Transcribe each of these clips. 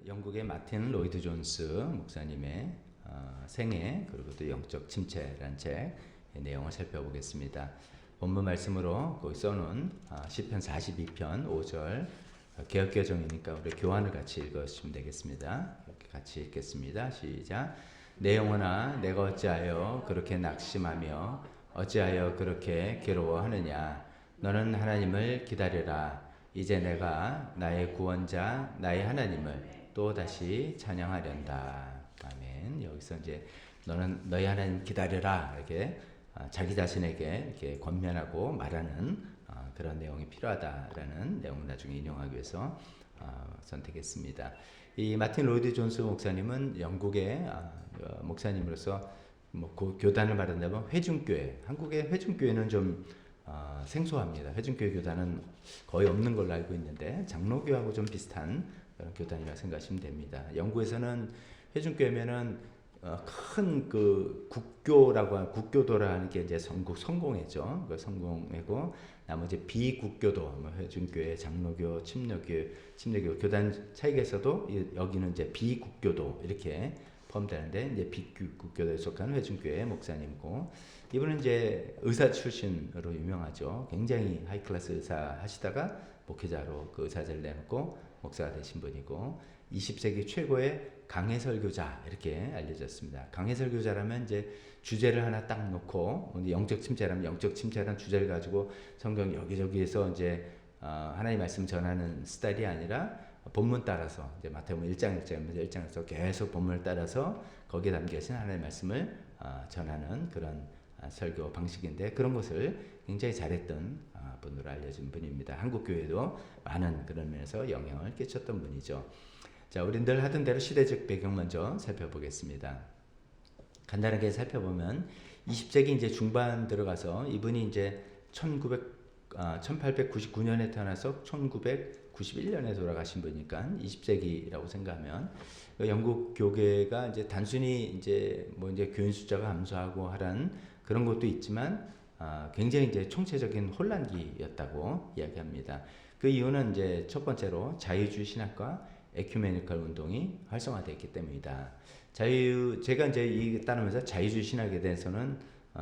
영국의 마틴 로이드 존스 목사님의 생애 그리고 또 영적 침체라는 책의 내용을 살펴보겠습니다. 본문 말씀으로 거기 써놓은 시편 42편 5절 개역개정이니까 우리 교환을 같이 읽으시면 되겠습니다. 이렇게 같이 읽겠습니다. 시작. 내 영혼아 내가 어찌하여 그렇게 낙심하며 어찌하여 그렇게 괴로워하느냐. 너는 하나님을 기다려라. 이제 내가 나의 구원자 나의 하나님을 또다시 찬양하련다. 아멘. 여기서 이제 너는 너희 하나님 기다려라 이렇게 자기 자신에게 이렇게 권면하고 말하는 그런 내용이 필요하다라는 내용을 나중에 인용하기 위해서 선택했습니다. 이 마틴 로이드 존스 목사님은 영국의 목사님으로서 교단을 말한다면 회중교회, 한국의 회중교회는 좀 생소합니다. 회중교회 교단은 거의 없는 걸로 알고 있는데 장로교하고 좀 비슷한 그런 교단이라고 생각하시면 됩니다. 영국에서는 회중교회면은 큰 그 국교라고 하는 국교도라는 게 이제 성공회죠. 그 성공회고 나머지 비국교도 뭐 회중교회, 장로교, 침례교 교단 차이에서도 여기는 이제 비국교도 이렇게 포함되는데 이제 비국교도에 속한 회중교회 목사님이고 이분은 이제 의사 출신으로 유명하죠. 굉장히 하이클래스 의사 하시다가 목회자로 그 의사제를 내놓고 목사가 되신 분이고 20세기 최고의 강해 설교자 이렇게 알려졌습니다. 강해 설교자라면 이제 주제를 하나 딱 놓고 영적 침체라면 영적 침체라는 주제를 가지고 성경 여기저기에서 이제 하나님의 말씀 전하는 스타일이 아니라 본문 따라서 이제 마태복음 1장에서 계속 본문을 따라서 거기에 담겨 있는 하나님의 말씀을 전하는 그런 설교 방식인데 그런 것을 굉장히 잘했던 분으로 알려진 분입니다. 한국 교회도 많은 그런 면에서 영향을 끼쳤던 분이죠. 자, 우리 늘 하던 대로 시대적 배경 먼저 살펴보겠습니다. 간단하게 살펴보면 20세기 이제 중반 들어가서 이분이 이제 1899년에 태어나서 1991년에 돌아가신 분이니까 20세기라고 생각하면 영국 교계가 이제 단순히 이제 뭐 이제 교인 숫자가 감소하고 하라는 그런 것도 있지만 굉장히 이제 총체적인 혼란기였다고 이야기합니다. 그 이유는 이제 첫 번째로 자유주의 신학과 에큐메니컬 운동이 활성화되었기 때문이다. 제가 이제 따르면서 자유주의 신학에 대해서는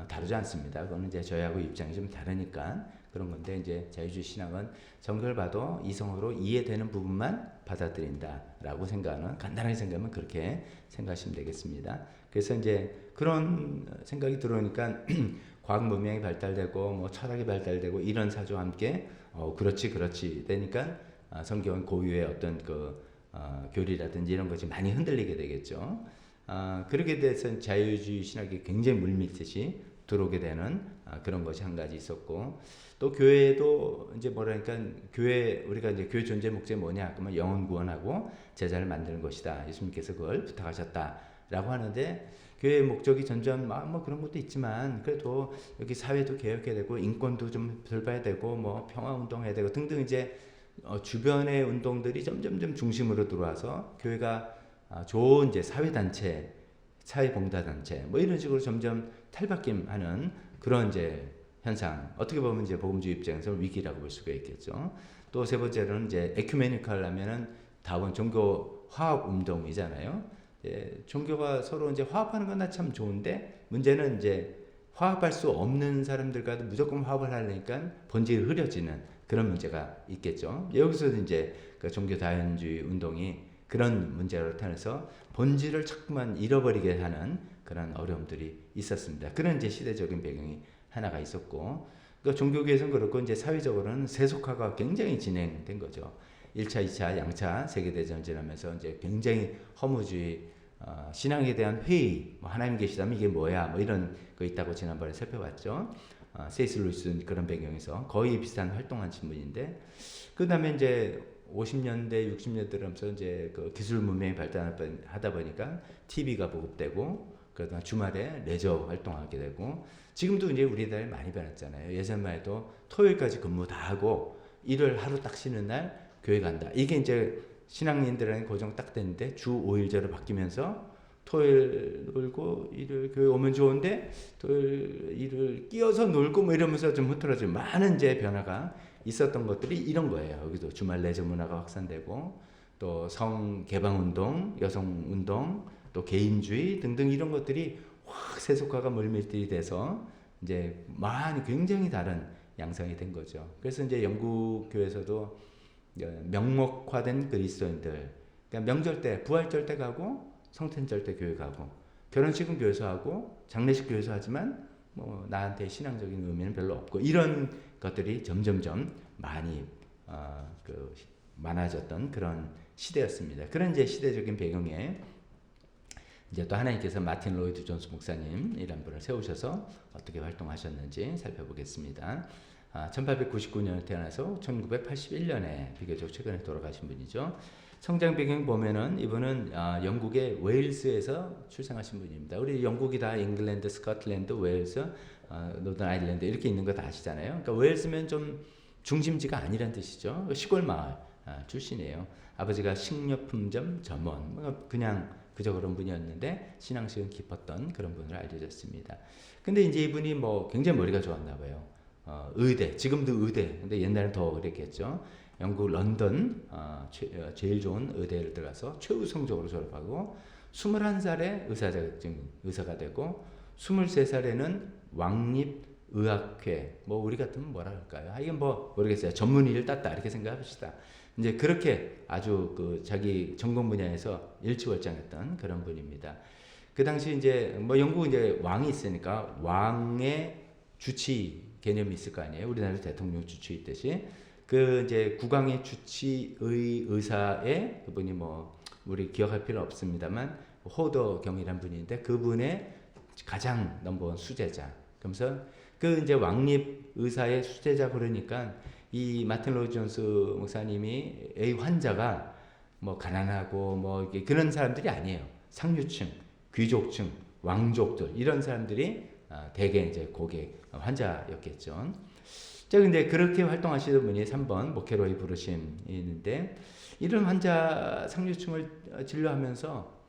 다루지 않습니다. 그거는 이제 저희하고 입장이 좀 다르니까 그런 건데 이제 자유주의 신학은 성경을 봐도 이성으로 이해되는 부분만 받아들인다라고 생각하는 간단하게 생각하면 그렇게 생각하시면 되겠습니다. 그래서 이제 그런 생각이 들어오니까 과학 문명이 발달되고 뭐 철학이 발달되고 이런 사조와 함께 그렇지 되니까 성경은 고유의 어떤 교리라든지 이런 것이 많이 흔들리게 되겠죠. 그렇게 돼서 자유주의 신학이 굉장히 물밀듯이 들어오게 되는 그런 것이 한 가지 있었고 또 교회도 이제 뭐라니까 우리가 이제 교회 존재 목적이 뭐냐 그러면 영혼 구원하고 제자를 만드는 것이다. 예수님께서 그걸 부탁하셨다라고 하는데 교회의 목적이 점점 뭐 그런 것도 있지만 그래도 여기 사회도 개혁해야 되고 인권도 좀 돌봐야 되고 뭐 평화 운동해야 되고 등등 이제 주변의 운동들이 점점점 중심으로 들어와서 교회가 좋은 이제 사회단체, 사회봉사단체 뭐 이런 식으로 점점 탈바꿈하는 그런 이제 현상. 어떻게 보면 이제 복음주의 입장에서 위기라고 볼 수가 있겠죠. 또 세 번째로는 이제 에큐메니컬 하면은 다원 종교 화합 운동이잖아요. 종교가 서로 이제 화합하는 건 참 좋은데 문제는 이제 화합할 수 없는 사람들과도 무조건 화합을 하려니까 본질이 흐려지는 그런 문제가 있겠죠. 여기서 이제 그 종교 다원주의 운동이 그런 문제로 나타나서 본질을 자꾸만 잃어버리게 하는 그런 어려움들이 있었습니다. 그런 이제 시대적인 배경이 하나가 있었고, 그 종교계에서는 그렇고 이제 사회적으로는 세속화가 굉장히 진행된 거죠. 1차, 2차, 양차 세계대전을 지나면서 이제 굉장히 허무주의, 신앙에 대한 회의, 뭐 하나님 계시다면 이게 뭐야, 뭐 이런 거 있다고 지난번에 살펴봤죠. 세이스 루이스 그런 배경에서 거의 비슷한 활동한 신분인데, 그 다음에 이제 50년대, 60년대 들어오면서 이제 그 기술 문명이 발달하다 보니까 TV가 보급되고, 그러다 주말에 레저 활동하게 되고, 지금도 이제 우리나라에 많이 변했잖아요. 예전만 해도 토요일까지 근무 다 하고, 일을 하루 딱 쉬는 날 교회 간다. 이게 이제 신앙인들에게 고정 딱 됐는데, 주 5일제로 바뀌면서 토요일 놀고 일요일 교회 오면 좋은데 토요일 일을 끼어서 놀고 뭐 이러면서 좀 흐트러지고 많은 이제 변화가 있었던 것들이 이런 거예요. 여기도 주말 레저 문화가 확산되고 또 성개방운동, 여성운동, 또 개인주의 등등 이런 것들이 확 세속화가 물밀들이 돼서 이제 많이 굉장히 다른 양상이 된 거죠. 그래서 이제 영국 교회에서도 명목화된 그리스도인들, 그러니까 명절 때, 부활절 때 가고 성탄절 때 교회 가고 결혼식은 교회에서 하고 장례식 교회에서 하지만 뭐 나한테 신앙적인 의미는 별로 없고 이런 것들이 점점점 많이 많아졌던 그런 시대였습니다. 그런 이제 시대적인 배경에 이제 또 하나님께서 마틴 로이드 존스 목사님이란 분을 세우셔서 어떻게 활동하셨는지 살펴보겠습니다. 1899년에 태어나서 1981년에 비교적 최근에 돌아가신 분이죠. 성장 배경 보면은 이분은 영국의 웨일스에서 출생하신 분입니다. 우리 영국이 다 잉글랜드, 스코틀랜드, 웨일스, 노던 아일랜드 이렇게 있는 거 다 아시잖아요. 그러니까 웨일스면 좀 중심지가 아니란 뜻이죠. 시골 마을 출신이에요. 아버지가 식료품점 점원, 그냥 그저 그런 분이었는데 신앙식은 깊었던 그런 분으로 알려졌습니다. 근데 이제 이분이 뭐 굉장히 머리가 좋았나 봐요. 의대, 지금도 의대, 근데 옛날엔 더 그랬겠죠. 영국 런던 제일 좋은 의대를 들어가서 최우 성적으로 졸업하고 21살에 의사가 되고 23살에는 왕립의학회, 뭐 우리 같으면 뭐라 할까요? 이건 뭐 모르겠어요. 전문의를 땄다 이렇게 생각합시다. 이제 그렇게 아주 자기 전공 분야에서 일취월장했던 그런 분입니다. 그 당시 이제 뭐 영국 이제 왕이 있으니까 왕의 주치 개념이 있을 거 아니에요. 우리나라 대통령 주치 있듯이 그 이제 국왕의 주치의 의사에 그분이 뭐 우리 기억할 필요 없습니다만 호더경이란 분인데 그분의 가장 넘버원 수제자. 그러면서 그 이제 왕립 의사의 수제자 그러니까 이 마틴 로이드 존스 목사님이 이 환자가 뭐 가난하고 뭐 그런 사람들이 아니에요. 상류층, 귀족층, 왕족들 이런 사람들이 대개 이제 고객 환자였겠죠. 자, 근데 그렇게 활동하시던 분이 3번 모케로이 부르심이 있는데 이런 환자 상류층을 진료하면서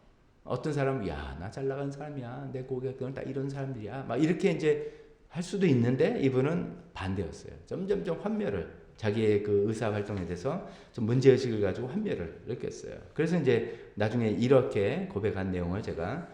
어떤 사람은 야, 나 잘 나간 사람이야. 내 고객들은 다 이런 사람들이야. 막 이렇게 이제 할 수도 있는데 이분은 반대였어요. 점점점 환멸을 자기의 그 의사 활동에 대해서 좀 문제의식을 가지고 환멸을 느꼈어요. 그래서 이제 나중에 이렇게 고백한 내용을 제가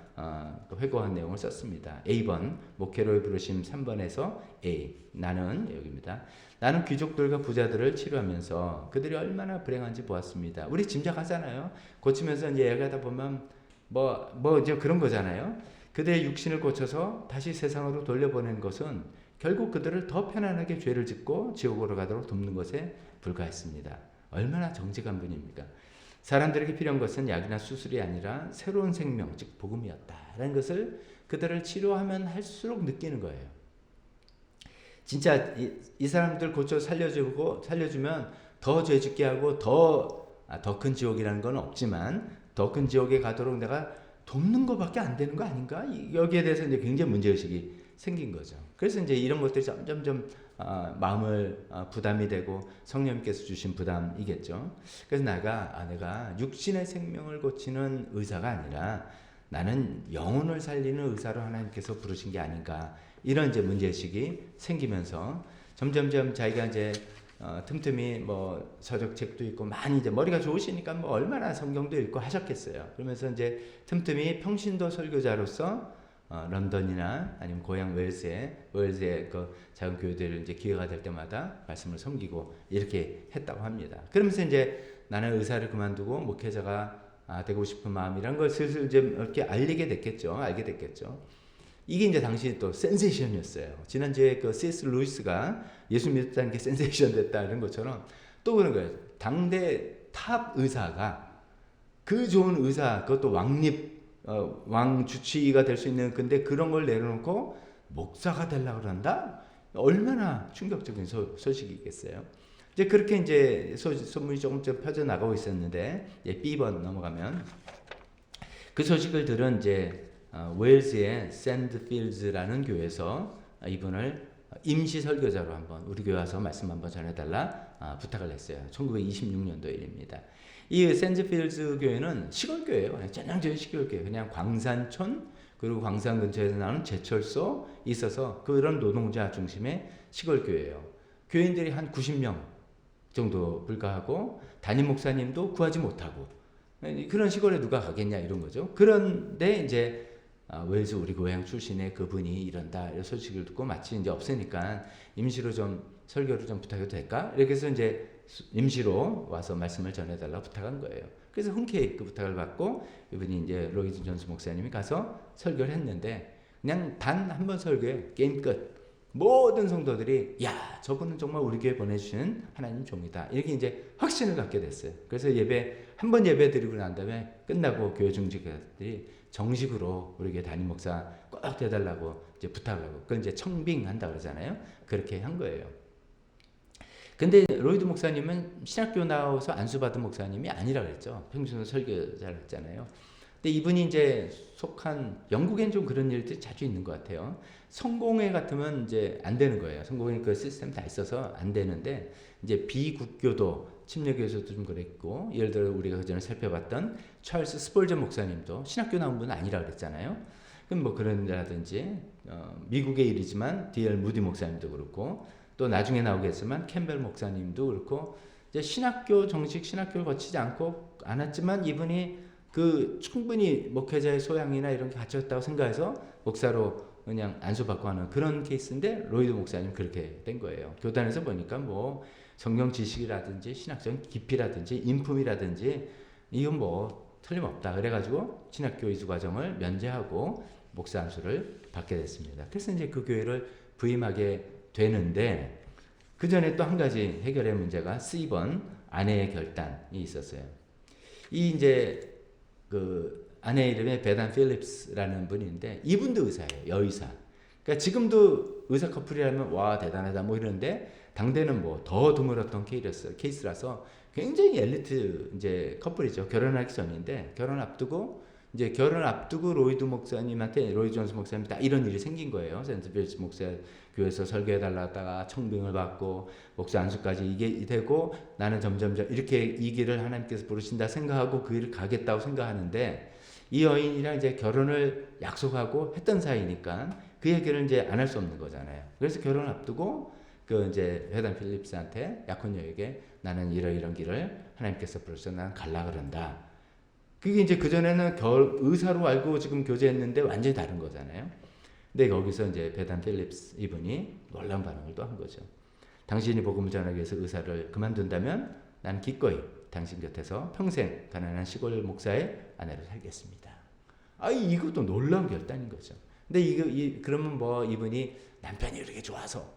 회고한 내용을 썼습니다. A번 모케로의 부르심 3번에서 A 나는 여기입니다. 나는 귀족들과 부자들을 치료하면서 그들이 얼마나 불행한지 보았습니다. 우리 짐작하잖아요. 고치면서 이제 얘기하다 보면 뭐 이제 그런 거잖아요. 그들의 육신을 고쳐서 다시 세상으로 돌려보내는 것은 결국 그들을 더 편안하게 죄를 짓고 지옥으로 가도록 돕는 것에 불과했습니다. 얼마나 정직한 분입니까? 사람들에게 필요한 것은 약이나 수술이 아니라 새로운 생명, 즉 복음이었다라는 것을 그들을 치료하면 할수록 느끼는 거예요. 진짜 이 사람들 고쳐 살려주면 더 죄짓게 하고 더 큰 지옥이라는 건 없지만 더 큰 지옥에 가도록 내가 돕는 것밖에 안 되는 거 아닌가? 여기에 대해서 이제 굉장히 문제의식이 생긴 거죠. 그래서 이제 이런 것들이 점점점 마음을 부담이 되고 성령님께서 주신 부담이겠죠. 그래서 내가 육신의 생명을 고치는 의사가 아니라 나는 영혼을 살리는 의사로 하나님께서 부르신 게 아닌가. 이런 이제 문제의식이 생기면서 점점점 자기가 이제 틈틈이 뭐 서적책도 읽고 많이 이제 머리가 좋으시니까 뭐 얼마나 성경도 읽고 하셨겠어요. 그러면서 이제 틈틈이 평신도 설교자로서 런던이나 아니면 고향 웨일스의 그 작은 교회들을 이제 기회가 될 때마다 말씀을 섬기고 이렇게 했다고 합니다. 그러면서 이제 나는 의사를 그만두고 목회자가 되고 싶은 마음이란 걸 슬슬 이제 이렇게 알게 됐겠죠. 이게 이제 당시 또 센세이션이었어요. 지난주에 그 C.S. 루이스가 예수 믿었다는 게 센세이션 됐다는 것처럼 또 그런 거예요. 당대 탑 의사가 그 좋은 의사, 그것도 왕 주치의가 될 수 있는 근데 그런 걸 내려놓고 목사가 되려고 그런다? 얼마나 충격적인 소식이겠어요. 이제 그렇게 이제 소문이 조금 펴져나가고 있었는데 B번 넘어가면 그 소식을 들은 이제 웨일스의 샌드필즈라는 교회에서 이분을 임시 설교자로 한번 우리 교회 와서 말씀 한번 전해달라 부탁을 했어요. 1926년도 일입니다. 이 샌드필즈 교회는 시골 교회예요. 전형적인 시골 교회. 그냥 광산촌 그리고 광산 근처에서 나오는 제철소 있어서 그런 노동자 중심의 시골 교회예요. 교인들이 한 90명 정도 불과하고 담임 목사님도 구하지 못하고 그런 시골에 누가 가겠냐 이런 거죠. 그런데 이제 웰즈 우리 고향 출신의 그분이 이런다 이런 소식을 듣고 마치 이제 없으니까 임시로 좀 설교를 좀 부탁해도 될까? 이렇게 해서 이제 임시로 와서 말씀을 전해달라고 부탁한 거예요. 그래서 흔쾌히 그 부탁을 받고 이분이 이제 로이드 존스 목사님이 가서 설교를 했는데 그냥 단 한 번 설교에 게임 끝. 모든 성도들이 야 저분은 정말 우리 교회 보내주신 하나님 종이다 이렇게 이제 확신을 갖게 됐어요. 그래서 한 번 예배 드리고 난 다음에 끝나고 교회 중직자들이 정식으로 우리 교회 담임 목사 꼭 돼달라고 이제 부탁을 하고 그걸 이제 청빙한다 그러잖아요. 그렇게 한 거예요. 근데 로이드 목사님은 신학교 나와서 안수받은 목사님이 아니라 그랬죠. 평소에 설교자를 했잖아요. 근데 이분이 이제 속한 영국엔 좀 그런 일들이 자주 있는 것 같아요. 성공회 같으면 이제 안 되는 거예요. 성공회 그 시스템 다 있어서 안 되는데 이제 비국교도 침례교에서도 좀 그랬고 예를 들어 우리가 그전에 살펴봤던 찰스 스폴전 목사님도 신학교 나온 분은 아니라 그랬잖아요. 그럼 뭐 그런다든지 미국의 일이지만 D.L. 무디 목사님도 그렇고 또 나중에 나오겠지만 캠벨 목사님도 그렇고 이제 정식 신학교를 거치지 않았지만 이분이 그 충분히 목회자의 소양이나 이런 게 갖췄다고 생각해서 목사로 그냥 안수받고 하는 그런 케이스인데 로이드 목사님 그렇게 된 거예요. 교단에서 보니까 뭐 성경 지식이라든지 신학적인 깊이라든지 인품이라든지 이건 뭐 틀림없다. 그래가지고 신학교 이수 과정을 면제하고 목사 안수를 받게 됐습니다. 그래서 이제 그 교회를 부임하게 되는데 그 전에 또 한 가지 해결의 문제가 C번 아내의 결단이 있었어요. 이 이제 그 아내 이름이 베단 필립스라는 분인데 이분도 의사예요. 여의사. 그러니까 지금도 의사 커플이라면 와 대단하다 뭐 이런데 당대는 뭐 더 드물었던 케이스라서 굉장히 엘리트 이제 커플이죠. 결혼하기 전인데 결혼 앞두고 로이드 목사님한테 로이드 존스 목사님 다 이런 일이 생긴 거예요. 센트 필립스 목사 교회에서 설교해달라 하다가 청빙을 받고 목사 안수까지 이게 되고 나는 점점 이렇게 이 길을 하나님께서 부르신다 생각하고 그 길을 가겠다고 생각하는데 이 여인이랑 이제 결혼을 약속하고 했던 사이니까 그 얘기를 이제 안 할 수 없는 거잖아요. 그래서 결혼을 앞두고 그 이제 회단 필립스한테 약혼녀에게 나는 이런 길을 하나님께서 부르셔서 나는 갈라 그런다. 그게 이제 그전에는 의사로 알고 지금 교제했는데 완전히 다른 거잖아요. 근데 거기서 이제 베단 필립스 이분이 놀라운 반응을 또 한 거죠. 당신이 복음을 전하기 위해서 의사를 그만둔다면 난 기꺼이 당신 곁에서 평생 가난한 시골 목사의 아내로 살겠습니다. 이것도 놀라운 결단인 거죠. 근데 그러면 뭐 이분이 남편이 이렇게 좋아서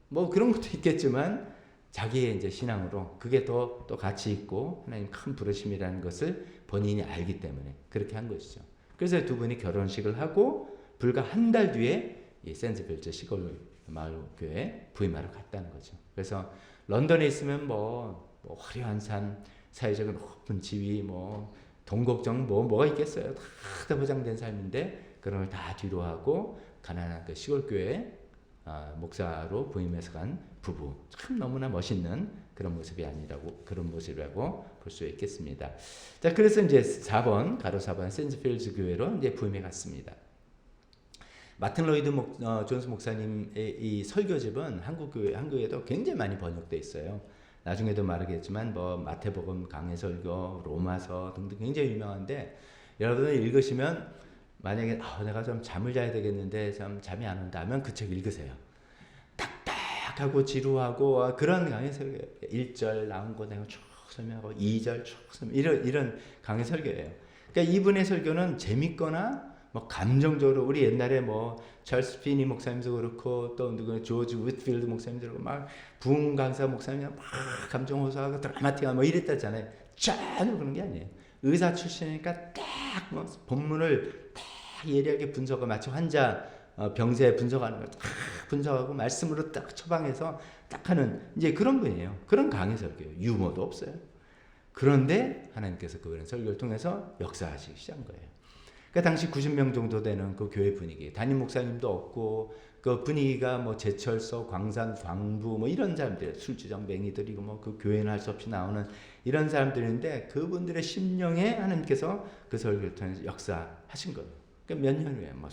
뭐 그런 것도 있겠지만 자기의 이제 신앙으로 그게 또 가치 있고 하나님 큰 부르심이라는 것을 본인이 알기 때문에 그렇게 한 것이죠. 그래서 두 분이 결혼식을 하고 불과 한 달 뒤에 이 센트필즈 시골 마을 교회에 부임하러 갔다는 거죠. 그래서 런던에 있으면 뭐 화려한 산, 사회적인 높은 지위, 뭐 돈 걱정 뭐가 있겠어요. 다 보장된 삶인데 그런 걸 다 뒤로 하고 가난한 그 시골 교회 목사로 부임해서 간 부부 참 너무나 멋있는 그런 모습이라고 볼 수 있겠습니다. 자, 그래서 이제 4번 센트필즈 교회로 이제 부임해 갔습니다. 마틴 로이드 존스 목사님의 이 설교집은 한국에도 굉장히 많이 번역돼 있어요. 나중에도 말하겠지만 뭐 마태복음 강해설교, 로마서 등등 굉장히 유명한데 여러분들 읽으시면 만약에 내가 좀 잠을 자야 되겠는데 잠이 안 온다 하면 그 책 읽으세요. 딱딱하고 지루하고 그런 강해설교 1절 나온 거 내가 쭉 설명하고 2절 쭉 설명 이런 강해설교예요. 그러니까 이분의 설교는 재밌거나 뭐 감정적으로 우리 옛날에 뭐 찰스 피니 목사님도 그렇고 또 누구 조지 윗필드 목사님도 그렇고 막 부흥 강사 목사님 막 감정 호소하고 드라마틱하고 뭐 이랬다잖아요. 전혀 그런 게 아니에요. 의사 출신이니까 딱 뭐 본문을 딱 예리하게 분석하고 마치 환자 병세 분석하는 걸 딱 분석하고 말씀으로 딱 처방해서 딱 하는 이제 그런 분이에요. 그런 강의 설교예요. 유머도 없어요. 그런데 하나님께서 그런 설교를 통해서 역사하시기 시작한 거예요. 그러니까 당시 90명 정도 되는 그 교회 분위기, 담임 목사님도 없고 그 분위기가 뭐 제철소, 광산, 광부 뭐 이런 사람들, 술주정 맹이들이고 뭐 그 교회는 할 수 없이 나오는 이런 사람들인데 그분들의 심령에 하나님께서 그 설교를 통해서 역사하신 거예요. 그러니까 몇 년 후에 막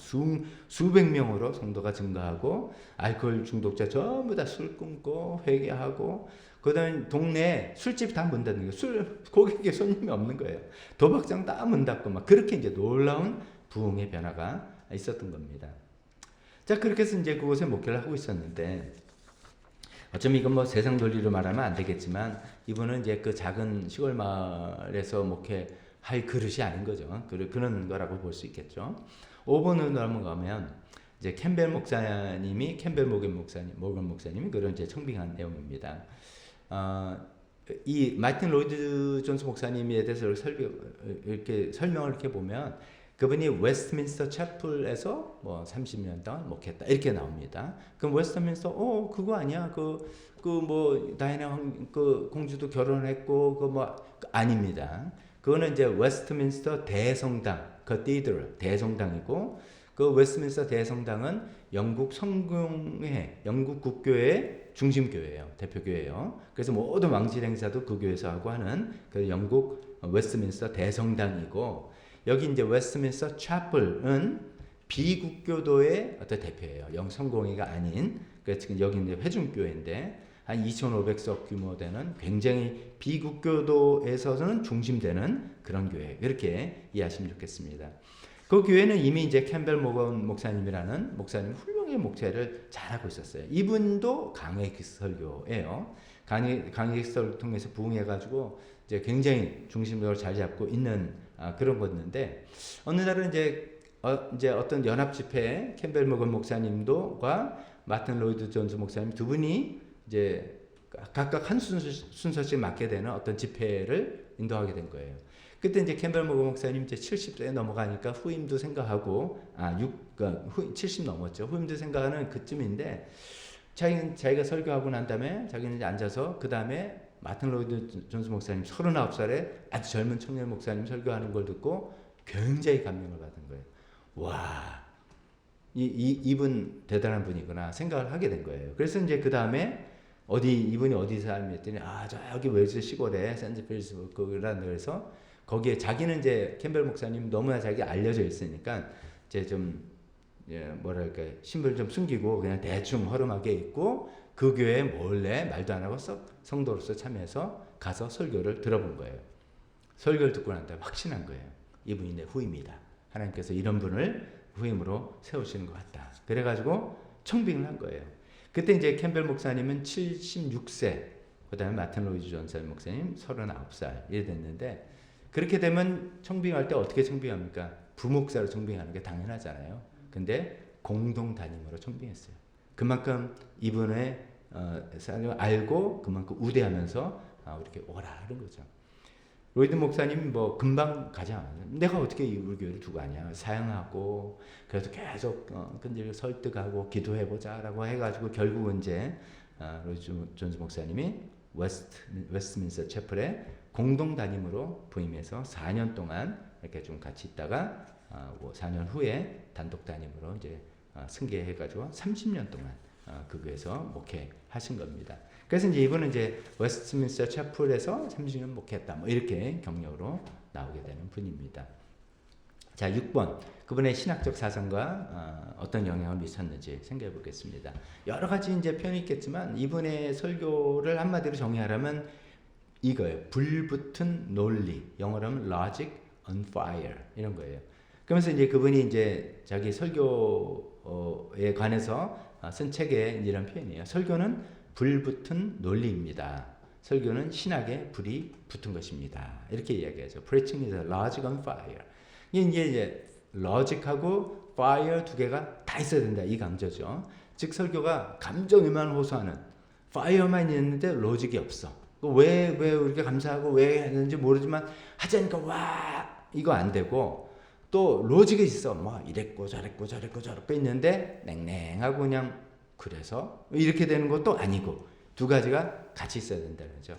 수백 명으로 성도가 증가하고 알코올 중독자 전부 다 술 끊고 회개하고 그다음에 동네에 술집 다 문 닫는 거예요. 고객에 손님이 없는 거예요. 도박장 다 문 닫고 막 그렇게 이제 놀라운 부흥의 변화가 있었던 겁니다. 자, 그렇게 해서 이제 그곳에 목회를 하고 있었는데 어쩌면 이건 뭐 세상 논리로 말하면 안 되겠지만 이분은 이제 그 작은 시골 마을에서 목회할 그릇이 아닌 거죠. 그런 거라고 볼 수 있겠죠. 5번으로 넘어가면 이제 모건 목사님이 그런 이제 청빙한 내용입니다. 이 마틴 로이드 존스 목사님에 대해서 이렇게 설명을 이렇게 보면 그분이 웨스트민스터 채플에서 뭐 30년 동안 목했다 이렇게 나옵니다. 그럼 웨스트민스터 그거 아니야? 그 뭐 다이애나 그 공주도 결혼했고 그 뭐 아닙니다. 그거는 이제 웨스트민스터 대성당 커티드럴 대성당이고 그 웨스트민스터 대성당은 영국 성공회 영국 국교의 중심교회예요. 대표교회예요. 그래서 모든 왕실 행사도 그 교회에서 하고 하는 그 영국 웨스트민스터 대성당이고 여기 이제 웨스트민스터 채플은 비국교도의 어떤 대표예요. 성공회가 아닌 그래서 여기 이제 회중교회인데 한 2,500석 규모 되는 굉장히 비국교도에서는 중심되는 그런 교회 그렇게 이해하시면 좋겠습니다. 그 교회는 이미 이제 캠벨 모건 목사님이라는 목사님 훌륭한 목회를 잘하고 있었어요. 이분도 강의 설교예요. 강의 설교를 통해서 부흥해가지고 이제 굉장히 중심적으로 잘 잡고 있는 그런 거였는데 어느 날은 이제 어떤 연합 집회에 캠벨 모건 목사님도과 마틴 로이드 존스 목사님 두 분이 이제 각각 한 순서씩 맡게 되는 어떤 집회를 인도하게 된 거예요. 그때 이제 캠벨 모건 목사님 이제 70세 넘어가니까 후임도 생각하고 70 넘었죠. 후임도 생각하는 그쯤인데 자기가 설교하고 난 다음에 자기는 이제 앉아서 그 다음에 마틴 로이드 존스 목사님 39살에 아주 젊은 청년 목사님 설교하는 걸 듣고 굉장히 감명을 받은 거예요. 와, 이분 대단한 분이구나 생각을 하게 된 거예요. 그래서 이제 그 다음에 이분이 어디 사람이 했더니 저기 웨일스 시골에 샌드필스버그라는 데서 거기에 자기는 이제 캠벨 목사님 너무나 자기 알려져 있으니까 이제 좀 뭐랄까 신분을 좀 숨기고 그냥 대충 허름하게 있고 그 교회에 몰래 말도 안 하고 성도로서 참여해서 가서 설교를 들어본 거예요. 설교를 듣고 난 다음에 확신한 거예요. 이분이 내 후임이다. 하나님께서 이런 분을 후임으로 세우시는 것 같다. 그래가지고 청빙을 한 거예요. 그때 이제 캠벨 목사님은 76세, 그 다음에 마틴 로이드 존스 목사님 39살 이래 됐는데 그렇게 되면 청빙할 때 어떻게 청빙합니까? 부목사로 청빙하는 게 당연하잖아요. 근데 공동 담임으로 청빙했어요. 그만큼 이분의 사람을 알고 그만큼 우대하면서 이렇게 오라 하는 거죠. 로이드 목사님 뭐 금방 가지 않아요. 내가 어떻게 우리 교회를 두고 가냐. 사양하고 그래서 계속 근데 설득하고 기도해보자라고 해가지고 결국은 이제 로이드 존스 목사님이 웨스트민스터 채플에 공동 담임으로 부임해서 4년 동안 이렇게 좀 같이 있다가 4년 후에 단독 담임으로 이제 승계해가지고 30년 동안 그 교회에서 목회하신 겁니다. 그래서 이제 이분은 이제 웨스트민스터 채플에서 30년 목회했다. 뭐 이렇게 경력으로 나오게 되는 분입니다. 자, 6번. 그분의 신학적 사상과 어떤 영향을 미쳤는지 생각해 보겠습니다. 여러 가지 이제 표현이 있겠지만 이분의 설교를 한마디로 정의하라면 이거예요. 불붙은 논리. 영어로 하면 logic on fire. 이런 거예요. 그러면서 이제 그분이 이제 자기 설교에 관해서 쓴 책에 이런 표현이에요. 설교는 불붙은 논리입니다. 설교는 신학에 불이 붙은 것입니다. 이렇게 이야기하죠. Preaching is a logic on fire. 이제 logic하고 fire 두 개가 다 있어야 된다. 이 강조죠. 즉 설교가 감정에만 호소하는 fire만 있는데 logic이 없어. 왜 우리가 감사하고 왜 했는지 모르지만 하자니까 와 이거 안 되고 또 로직이 있어. 뭐 이랬고 저랬고 있는데 냉랭하고 그냥 그래서 이렇게 되는 것도 아니고 두 가지가 같이 있어야 된다는 거죠.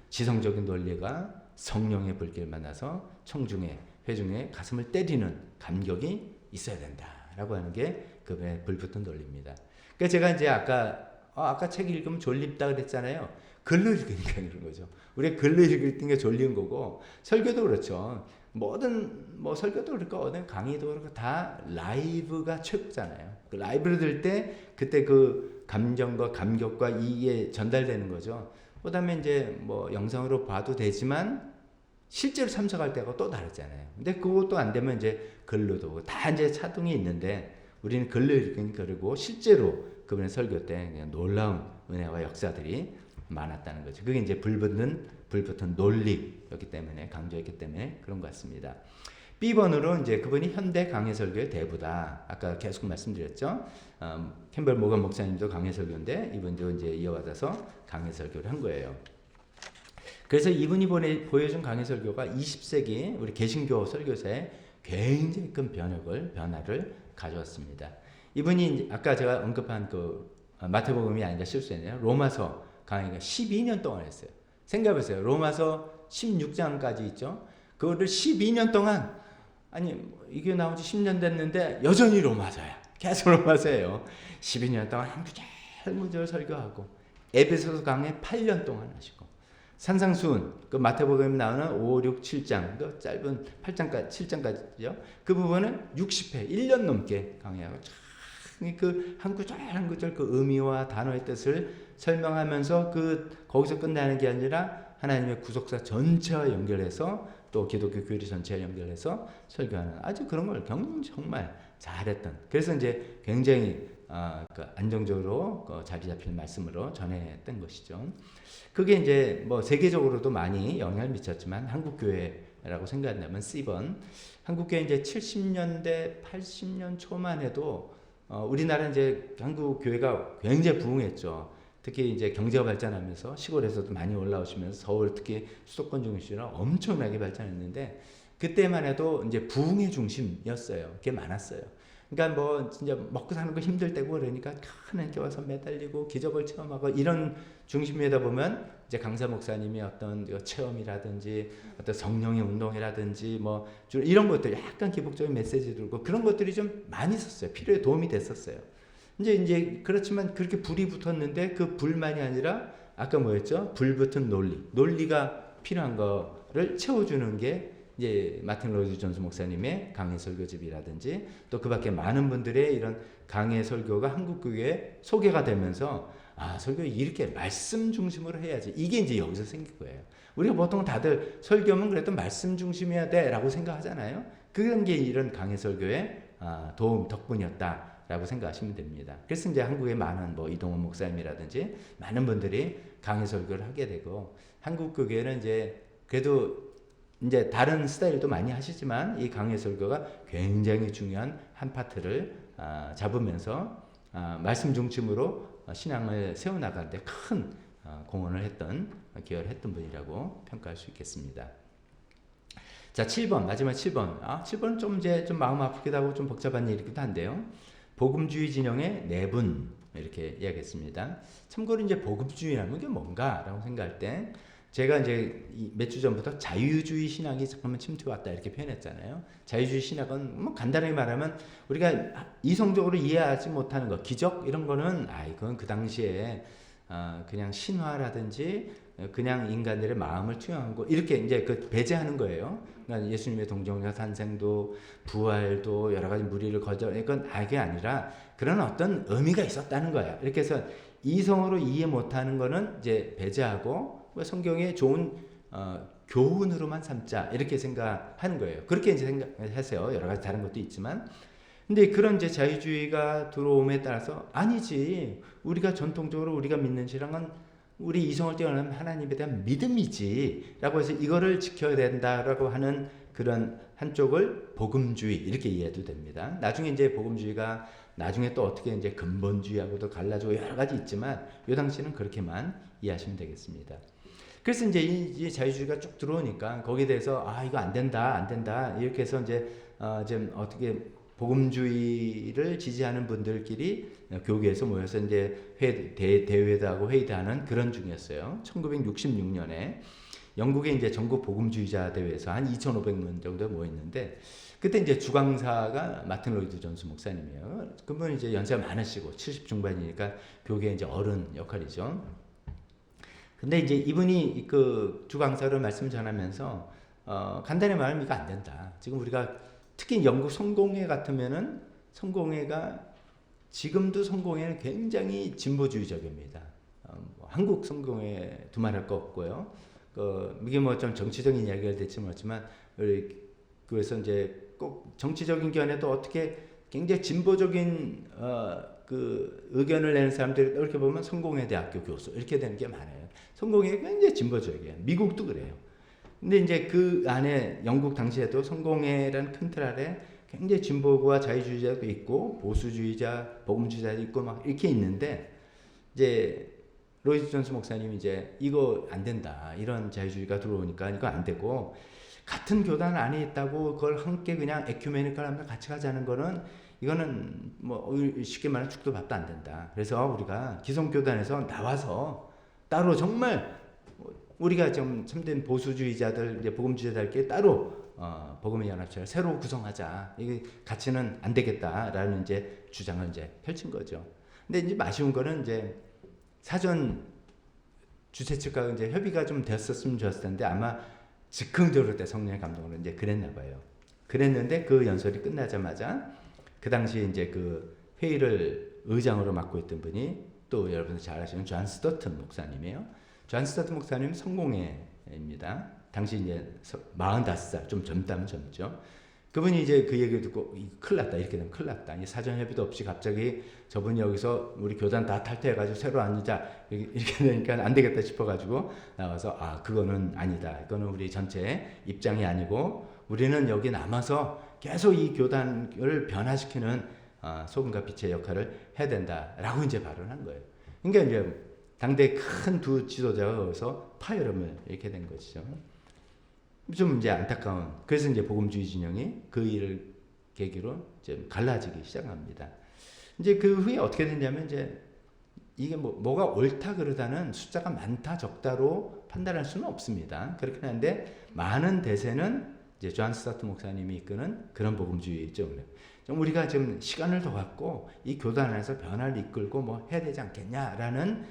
지성적인 논리가 성령의 불길 만나서 회중의 가슴을 때리는 감격이 있어야 된다라고 하는 게 그분의 불붙은 논리입니다. 그러니까 제가 이제 아까 책 읽으면 졸립다 그랬잖아요. 글로 읽으니까 그런 거죠. 우리가 글로 읽을 때 졸린 거고 설교도 그렇죠. 뭐든 뭐 설교도 그렇고 어떤 강의도 그렇고 다 라이브가 최고잖아요. 그 라이브를 들 때 그때 그 감정과 감격과 이게 전달되는 거죠. 그다음에 이제 뭐 영상으로 봐도 되지만 실제로 참석할 때가 또 다르잖아요. 근데 그것도 안 되면 이제 글로도 다 이제 차등이 있는데 우리는 글로 읽으니까 그리고 실제로 그분의 설교 때 그냥 놀라운 은혜와 역사들이 많았다는 거죠. 그게 이제 불붙은 논리였기 때문에 강조했기 때문에 그런 것 같습니다. B번으로 이제 그분이 현대 강해설교의 대부다. 아까 계속 말씀드렸죠. 캠벨 모건 목사님도 강해설교인데 이분도 이제 이어받아서 강해설교를 한 거예요. 그래서 이분이 보여준 강해설교가 20세기 우리 개신교 설교사의 굉장히 큰 변화를 가져왔습니다. 이분이 아까 제가 언급한 그 마태복음이 아니라 실수했네요. 로마서 강의가 12년 동안 했어요. 생각해보세요. 로마서 16장까지 있죠. 그거를 12년 동안 아니 이게 나온 지 10년 됐는데 여전히 로마서야. 계속 로마서예요. 12년 동안 한 구절 설교하고 에베소서 강의 8년 동안 하시고 산상수훈 그 마태복음에 나오는 5, 6, 7장 그 짧은 8장까지 7장까지죠. 그 부분은 60회 1년 넘게 강의하고 그 한 구절 한 구절 그 의미와 단어의 뜻을 설명하면서 그 거기서 끝나는 게 아니라 하나님의 구속사 전체와 연결해서 또 기독교 교리 전체와 연결해서 설교하는 아주 그런 걸 정말 잘했던. 그래서 이제 굉장히 안정적으로 자리 잡힌 말씀으로 전했던 것이죠. 그게 이제 뭐 세계적으로도 많이 영향을 미쳤지만 한국 교회라고 생각한다면 C번 한국 교회 이제 70년대 80년 초만 해도 우리나라 이제 한국 교회가 굉장히 부흥했죠. 특히 이제 경제가 발전하면서 시골에서도 많이 올라오시면서 서울 특히 수도권 중심으로 엄청나게 발전했는데 그때만 해도 이제 부흥의 중심이었어요. 그게 많았어요. 그러니까 뭐 진짜 먹고 사는 거 힘들 때고 그러니까 큰 학교 와서 매달리고 기적을 체험하고 이런 중심이다 보면 이제 강사 목사님이 어떤 체험이라든지 어떤 성령의 운동이라든지 뭐 이런 것들 약간 기복적인 메시지 들고 그런 것들이 좀 많이 있었어요. 필요에 도움이 됐었어요. 이제 그렇지만 그렇게 불이 붙었는데 그 불만이 아니라 아까 뭐였죠? 불붙은 논리가 필요한 거를 채워주는 게 이제 마틴 로이드 존스 목사님의 강해 설교집이라든지 또 그밖에 많은 분들의 이런 강해 설교가 한국 교회에 소개가 되면서 설교 이렇게 말씀 중심으로 해야지 이게 이제 여기서 생긴 거예요. 우리가 보통 다들 설교면 그래도 말씀 중심이어야 돼라고 생각하잖아요. 그런 게 이런 강해 설교의 도움 덕분이었다라고 생각하시면 됩니다. 그래서 이제 한국의 많은 뭐 이동원 목사님이라든지 많은 분들이 강해 설교를 하게 되고 한국 교회는 이제 그래도 이제 다른 스타일도 많이 하시지만 이 강해 설교가 굉장히 중요한 한 파트를 잡으면서 말씀 중심으로 신앙을 세워나가는데 큰 공헌을 했던 기여를 했던 분이라고 평가할 수 있겠습니다. 자, 7번 마지막 7번 7번은 좀 이제 좀 마음 아프기도 하고 좀 복잡한 일이기도 한데요. 복음주의 진영의 내분 이렇게 이야기했습니다. 참고로 이제 복음주의라는 게 뭔가라고 생각할 때 제가 이제 몇 주 전부터 자유주의 신학이 잠깐만 침투해왔다 이렇게 표현했잖아요. 자유주의 신학은 뭐 간단하게 말하면 우리가 이성적으로 이해하지 못하는 것, 기적 이런 거는 이건 그 당시에 그냥 신화라든지 그냥 인간들의 마음을 투영한 거 이렇게 이제 그 배제하는 거예요. 그러니까 예수님의 동정자 탄생도 부활도 여러 가지 무리를 거절 이건 그게 아니라 그런 어떤 의미가 있었다는 거야. 이렇게 해서 이성으로 이해 못하는 거는 이제 배제하고 성경의 좋은 교훈으로만 삼자 이렇게 생각하는 거예요. 그렇게 이제 생각하세요. 여러 가지 다른 것도 있지만, 근데 그런 이제 자유주의가 들어옴에 따라서 아니지. 우리가 전통적으로 우리가 믿는 신앙은 우리 이성을 뛰어넘는 하나님에 대한 믿음이지라고 해서 이거를 지켜야 된다라고 하는 그런 한쪽을 복음주의 이렇게 이해해도 됩니다. 나중에 이제 복음주의가 나중에 또 어떻게 이제 근본주의하고도 갈라지고 여러 가지 있지만 이 당시는 그렇게만 이해하시면 되겠습니다. 그래서 이제 이 자유주의가 쭉 들어오니까 거기에 대해서 이거 안 된다 이렇게 해서 이제 좀 어떻게 복음주의를 지지하는 분들끼리 교계에서 모여서 이제 대회도 하고 회의도 하는 그런 중이었어요. 1966년에 영국의 이제 전국 복음주의자 대회에서 한 2,500명 정도 모였는데 그때 이제 주강사가 마틴 로이드 존스 목사님이에요. 그분은 이제 연세가 많으시고 70 중반이니까 교계 이제 어른 역할이죠. 근데 이제 이분이 그 주강사로 말씀 전하면서 간단히 말하면 이거 안 된다. 지금 우리가 특히 영국 성공회 같으면은 성공회가 지금도 성공회는 굉장히 진보주의적입니다. 한국 성공회 두말할 거 없고요. 이게 뭐 좀 정치적인 이야기가 될지 모르지만 그래서 이제 꼭 정치적인 견해도 어떻게 굉장히 진보적인 그 의견을 내는 사람들 이렇게 보면 성공회 대학교 교수 이렇게 되는 게 많아요. 성공회가 굉장히 진보적이에요. 미국도 그래요. 근데 이제 그 안에 영국 당시에도 성공회라는 큰 틀 아래 굉장히 진보와 자유주의자도 있고 보수주의자, 복음주의자도 있고 막 이렇게 있는데 이제 로이스 존스 목사님이 이제 이거 안 된다. 이런 자유주의가 들어오니까 이거 안 되고 같은 교단 안에 있다고 그걸 함께 그냥 에큐메니컬하면서 같이 가자는 거는 이거는 뭐 쉽게 말하면 죽도 밥도 안 된다. 그래서 우리가 기성교단에서 나와서 따로 정말 우리가 좀 참된 보수주의자들, 이제 복음주의자들께 따로 복음의 연합체를 새로 구성하자. 이게 같이는 안 되겠다라는 이제 주장을 이제 펼친 거죠. 근데 이제 아쉬운 거는 이제 사전 주최 측과 이제 협의가 좀 됐었으면 좋았을 텐데 아마 즉흥적으로 때 성령의 감동으로 이제 그랬나 봐요. 그랬는데 그 연설이 끝나자마자 그 당시 이제 그 회의를 의장으로 맡고 있던 분이 또 여러분들 잘 아시는 존 스토튼 목사님이에요. 존 스토튼 목사님 성공회입니다. 당시 이제 45살, 좀 젊다면 젊죠. 그분이 이제 그 얘기를 듣고 큰일 났다, 이렇게 되면 큰일 났다. 사전 협의도 없이 갑자기 저분이 여기서 우리 교단 다 탈퇴해가지고 새로 앉자 이렇게 되니까 안 되겠다 싶어가지고 나와서 그거는 아니다. 이거는 우리 전체 입장이 아니고 우리는 여기 남아서 계속 이 교단을 변화시키는 소금과 빛의 역할을 해야 된다라고 이제 발언한 거예요. 그러니까 이제 당대 큰 두 지도자가 거기서 파열음을 이렇게 된 것이죠. 좀 이제 안타까운. 그래서 이제 복음주의 진영이 그 일을 계기로 이제 갈라지기 시작합니다. 이제 그 후에 어떻게 됐냐면 이제 이게 뭐가 옳다 그러다는 숫자가 많다 적다로 판단할 수는 없습니다. 그렇긴 한데 많은 대세는 이제 존 스타트 목사님이 이끄는 그런 복음주의죠. 좀 우리가 좀 시간을 더 갖고 이 교단 안에서 변화를 이끌고 뭐 해야 되지 않겠냐라는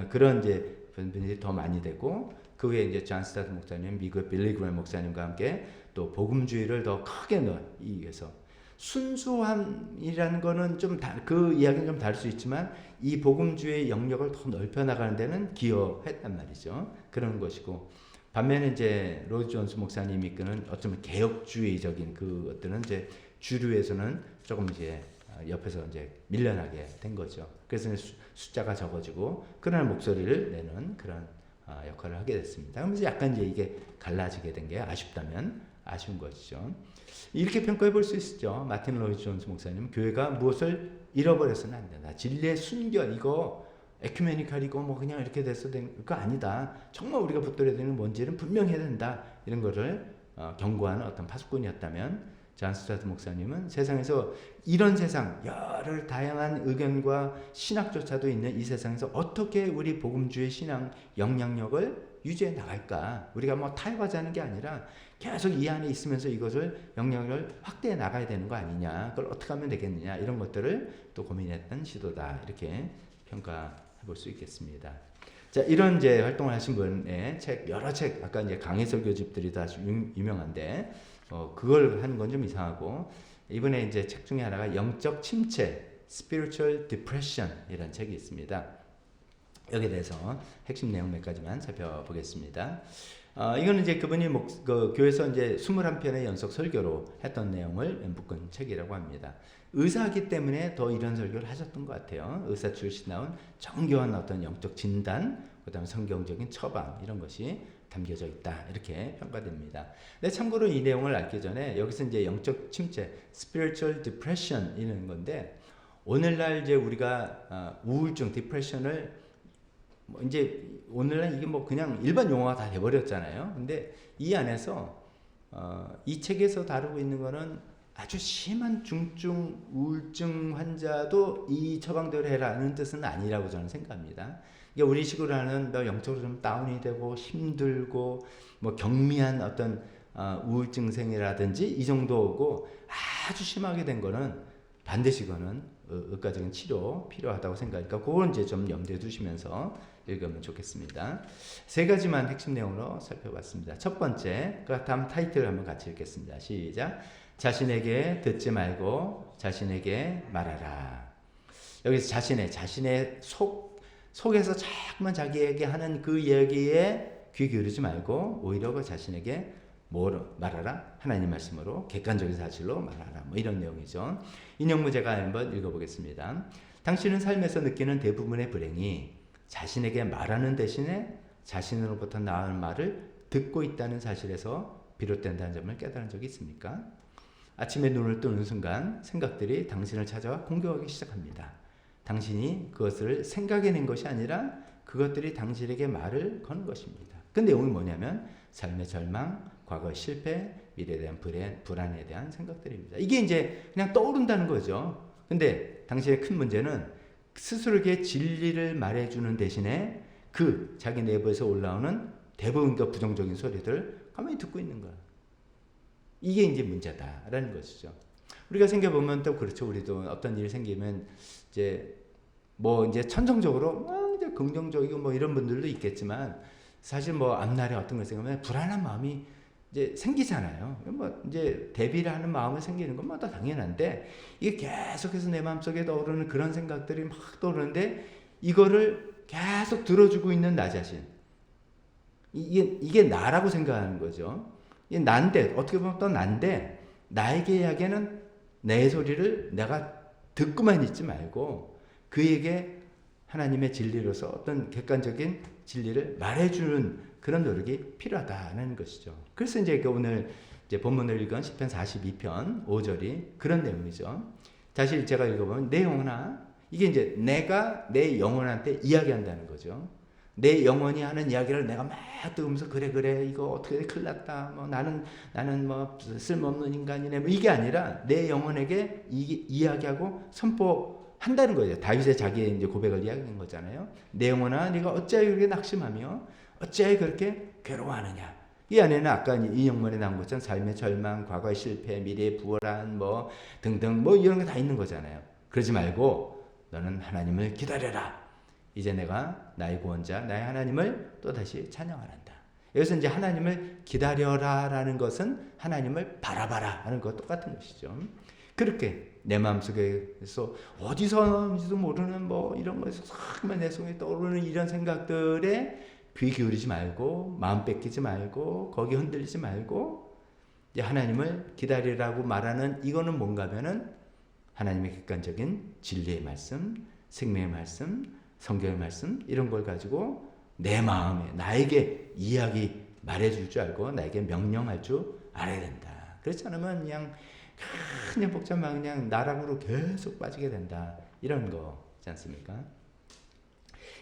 그런 이제 분들이 더 많이 되고 그 후에 이제 존 스타트 목사님, 미국 빌리 그레이엄 목사님과 함께 또 복음주의를 더 크게 넣기 위해서 순수함이라는 거는 좀 그 이야기는 좀 다를 수 있지만 이 복음주의의 영역을 더 넓혀 나가는 데는 기여했단 말이죠. 그런 것이고 반면에 이제 로이스 존스 목사님이 이끄는 어쩌면 개혁주의적인 그것들은 이제 주류에서는 조금 이제 옆에서 이제 밀려나게 된 거죠. 그래서 숫자가 적어지고 그러나 목소리를 내는 그런 역할을 하게 됐습니다. 그러면서 약간 이제 이게 갈라지게 된 게 아쉽다면 아쉬운 것이죠. 이렇게 평가해 볼 수 있죠. 마틴 로이스 존스 목사님, 교회가 무엇을 잃어버려서는 안 된다. 진리의 순결, 이거 에큐메니칼이고 뭐 그냥 이렇게 돼서 된 거 아니다. 정말 우리가 붙들어야 되는 뭔지는 분명히 해야 된다. 이런 거를 경고하는 어떤 파수꾼이었다면 존 스타트 목사님은 세상에서 이런 세상, 여러 다양한 의견과 신학조차도 있는 이 세상에서 어떻게 우리 복음주의 신앙 영향력을 유지해 나갈까? 우리가 뭐 타협하자는 게 아니라 계속 이 안에 있으면서 이것을 영향을 확대해 나가야 되는 거 아니냐? 그걸 어떻게 하면 되겠느냐? 이런 것들을 또 고민했던 시도다. 이렇게 평가해 볼 수 있겠습니다. 자, 이런 이제 활동을 하신 분의 책, 여러 책, 아까 이제 강해설교집들이 다 유명한데, 그걸 하는 건 좀 이상하고, 이번에 이제 책 중에 하나가 영적 침체, Spiritual Depression 이라는 책이 있습니다. 여기에 대해서 핵심 내용 몇 가지만 살펴보겠습니다. 이거는 이제 그분이 그 교회에서 이제 21편의 연속 설교로 했던 내용을 묶은 책이라고 합니다. 의사이기 때문에 더 이런 설교를 하셨던 것 같아요. 의사 출신 나온 정교한 어떤 영적 진단, 그 다음에 성경적인 처방 이런 것이 담겨져 있다. 이렇게 평가됩니다. 근데 참고로 이 내용을 알기 전에 여기서 이제 영적 침체, spiritual depression 이런 건데 오늘날 이제 우리가 우울증, 디프레션을 이제 오늘날 이게 뭐 그냥 일반 용어가 다 돼버렸잖아요. 근데 이 안에서 이 책에서 다루고 있는 거는 아주 심한 중증 우울증 환자도 이 처방대로 해라는 뜻은 아니라고 저는 생각합니다. 이게 우리 식으로 하는 영적으로 좀 다운이 되고 힘들고 뭐 경미한 어떤 우울증생이라든지 이 정도고 아주 심하게 된 거는 반드시 이거는 의과적인 치료 필요하다고 생각하니까 그걸 이제 좀 염두에 두시면서 읽으면 좋겠습니다. 세 가지만 핵심 내용으로 살펴봤습니다. 첫 번째, 그 다음 타이틀 한번 같이 읽겠습니다. 시작. 자신에게 듣지 말고 자신에게 말하라. 여기서 자신의 속에서 자꾸만 자기에게 하는 그 이야기에 귀 기울이지 말고 오히려 그 자신에게 뭐로 말하라? 하나님 말씀으로 객관적인 사실로 말하라. 뭐 이런 내용이죠. 인용 문제가 한번 읽어보겠습니다. 당신은 삶에서 느끼는 대부분의 불행이 자신에게 말하는 대신에 자신으로부터 나오는 말을 듣고 있다는 사실에서 비롯된다는 점을 깨달은 적이 있습니까? 아침에 눈을 뜨는 순간 생각들이 당신을 찾아와 공격하기 시작합니다. 당신이 그것을 생각해낸 것이 아니라 그것들이 당신에게 말을 거는 것입니다. 그 내용이 뭐냐면 삶의 절망, 과거의 실패, 미래에 대한 불안에 대한 생각들입니다. 이게 이제 그냥 떠오른다는 거죠. 근데 당신의 큰 문제는 스스로에게 진리를 말해주는 대신에 그 자기 내부에서 올라오는 대부분과 부정적인 소리들을 가만히 듣고 있는 거야. 이게 이제 문제다라는 것이죠. 우리가 생각해보면 또 그렇죠. 우리도 어떤 일이 생기면 이제 천성적으로 이제 긍정적이고 뭐 이런 분들도 있겠지만 사실 뭐 앞날에 어떤 걸 생각하면 불안한 마음이 이제 생기잖아요. 뭐 이제 대비를 하는 마음이 생기는 건 뭐 다 당연한데 이게 계속해서 내 마음속에 떠오르는 그런 생각들이 막 떠오르는데 이거를 계속 들어주고 있는 나 자신. 이게 나라고 생각하는 거죠. 이게 난데 어떻게 보면 또 난데 나에게 이야기하는 내 소리를 내가 듣고만 있지 말고 그에게 하나님의 진리로서 어떤 객관적인 진리를 말해주는 그런 노력이 필요하다는 것이죠. 그래서 이제 오늘 이제 본문을 읽은 시편 42편 5절이 그런 내용이죠. 다시 제가 읽어보면 내 영혼아, 이게 이제 내가 내 영혼한테 이야기한다는 거죠. 내 영혼이 하는 이야기를 내가 막 들으면서 그래 이거 어떻게 큰일 났다 뭐 나는 뭐 쓸모없는 인간이네 뭐 이게 아니라 내 영혼에게 이야기하고 선포한다는 거예요. 다윗의 자기의 이제 고백을 이야기한 거잖아요. 내 영혼아 네가 어찌하여 그렇게 낙심하며 어찌하여 그렇게 괴로워하느냐. 이 안에는 아까 이 영문에 나온 것처럼 삶의 절망, 과거의 실패, 미래의 불안 뭐 등등 뭐 이런 게 다 있는 거잖아요. 그러지 말고 너는 하나님을 기다려라. 이제 내가 나의 구원자, 나의 하나님을 또다시 찬양하란다. 여기서 이제 하나님을 기다려라라는 것은 하나님을 바라봐라 하는 것과 똑같은 것이죠. 그렇게 내 마음속에서 어디서인지도 모르는 뭐 이런 것에서 싹만 내 속에 떠오르는 이런 생각들에 귀 기울이지 말고 마음 뺏기지 말고 거기 흔들리지 말고 이제 하나님을 기다리라고 말하는 이거는 뭔가 하면은 하나님의 객관적인 진리의 말씀, 생명의 말씀, 성경의 말씀 이런 걸 가지고 내 마음에 나에게 이야기 말해줄 줄 알고 나에게 명령할 줄 알아야 된다. 그렇지 않으면 그냥 복잡한 그냥 나락으로 계속 빠지게 된다. 이런 거지 않습니까?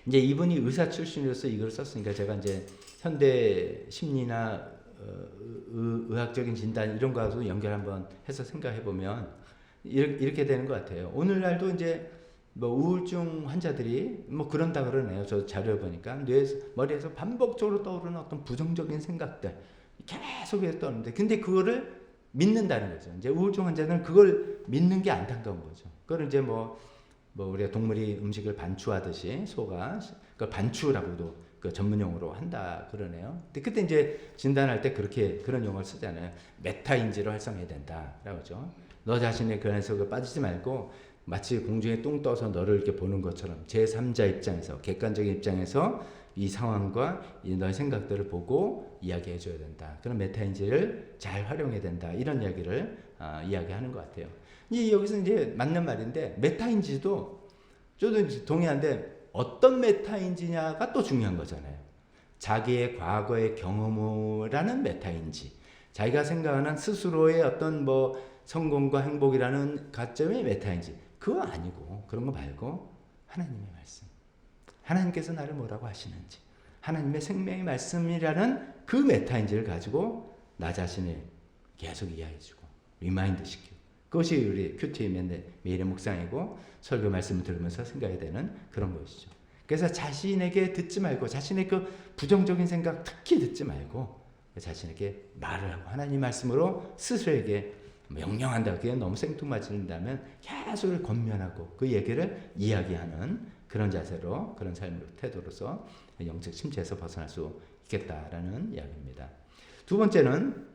이제 이분이 의사 출신으로서 이걸 썼으니까 제가 이제 현대 심리나 의학적인 진단 이런 거하고 연결 한번 해서 생각해 보면 이렇게 되는 것 같아요. 오늘날도 이제 뭐 우울증 환자들이 뭐 그런다 그러네요. 저 자료 보니까 머리에서 반복적으로 떠오르는 어떤 부정적인 생각들 계속해서 떠오르는데 근데 그거를 믿는다는 거죠. 이제 우울증 환자는 그걸 믿는 게 안타까운 거죠. 그걸 이제 뭐 우리가 동물이 음식을 반추하듯이 소가 그걸 반추라고도 그 전문용어로 한다 그러네요. 근데 그때 이제 진단할 때 그런 용어를 쓰잖아요. 메타인지로 활성해야 된다라고 하죠. 너 자신의 그 안에서 빠지지 말고 마치 공중에 똥 떠서 너를 이렇게 보는 것처럼 제3자 입장에서 객관적인 입장에서 이 상황과 너의 생각들을 보고 이야기해 줘야 된다. 그런 메타인지를 잘 활용해야 된다. 이런 이야기를 이야기하는 것 같아요. 여기서 이제 맞는 말인데 메타인지도 저도 동의한데 어떤 메타인지냐가 또 중요한 거잖아요. 자기의 과거의 경험을 하는 메타인지, 자기가 생각하는 스스로의 어떤 뭐 성공과 행복이라는 가점의 메타인지, 그거 아니고 그런 거 말고 하나님의 말씀, 하나님께서 나를 뭐라고 하시는지, 하나님의 생명의 말씀이라는 그 메타인지를 가지고 나 자신을 계속 이야기해주고 리마인드 시키고, 그것이 우리 큐티의 매일의 묵상이고 설교 말씀을 들으면서 생각해야 되는 그런 것이죠. 그래서 자신에게 듣지 말고 자신의 그 부정적인 생각 특히 듣지 말고 자신에게 말을 하고 하나님 말씀으로 스스로에게 명령한다. 그게 너무 생뚱맞은다면 계속 권면하고 그 얘기를 이야기하는 그런 자세로, 그런 삶의 태도로서 영적 침체에서 벗어날 수 있겠다라는 이야기입니다. 두 번째는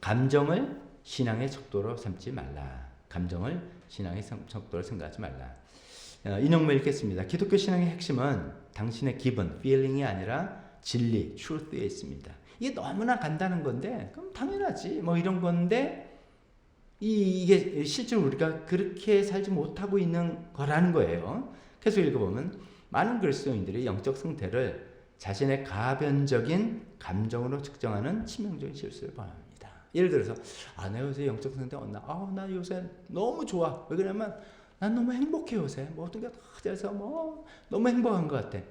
감정을 신앙의 척도로 삼지 말라. 감정을 신앙의 척도로 생각하지 말라. 인용문 읽겠습니다. 기독교 신앙의 핵심은 당신의 기분, feeling이 아니라 진리, truth에 있습니다. 이게 너무나 간단한 건데, 그럼 당연하지. 뭐 이런 건데, 이게 실제로 우리가 그렇게 살지 못하고 있는 거라는 거예요. 계속 읽어보면 많은 그리스도인들이 영적 상태를 자신의 가변적인 감정으로 측정하는 치명적인 실수를 범합니다. 예를 들어서 나 요새 영적 상태 나 요새 너무 좋아. 왜 그러냐면 난 너무 행복해 요새. 모든 게 다 돼서 뭐 너무 행복한 것 같아.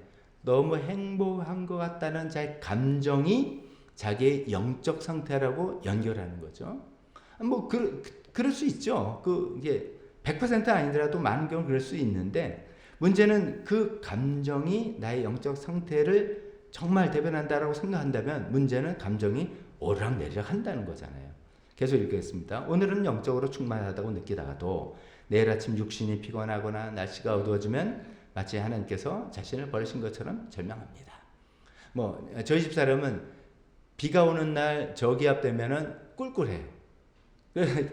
너무 행복한 것 같다는 자의 감정이 자기의 영적 상태라고 연결하는 거죠. 뭐 그럴 수 있죠. 이게 100% 아니더라도 많은 경우 그럴 수 있는데 문제는 그 감정이 나의 영적 상태를 정말 대변한다라고 생각한다면 문제는 감정이 오르락내리락 한다는 거잖아요. 계속 읽겠습니다. 오늘은 영적으로 충만하다고 느끼다가도 내일 아침 육신이 피곤하거나 날씨가 어두워지면 마치 하나님께서 자신을 버리신 것처럼 절망합니다. 뭐 저희 집 사람은 비가 오는 날 저기압 되면은 꿀꿀해요.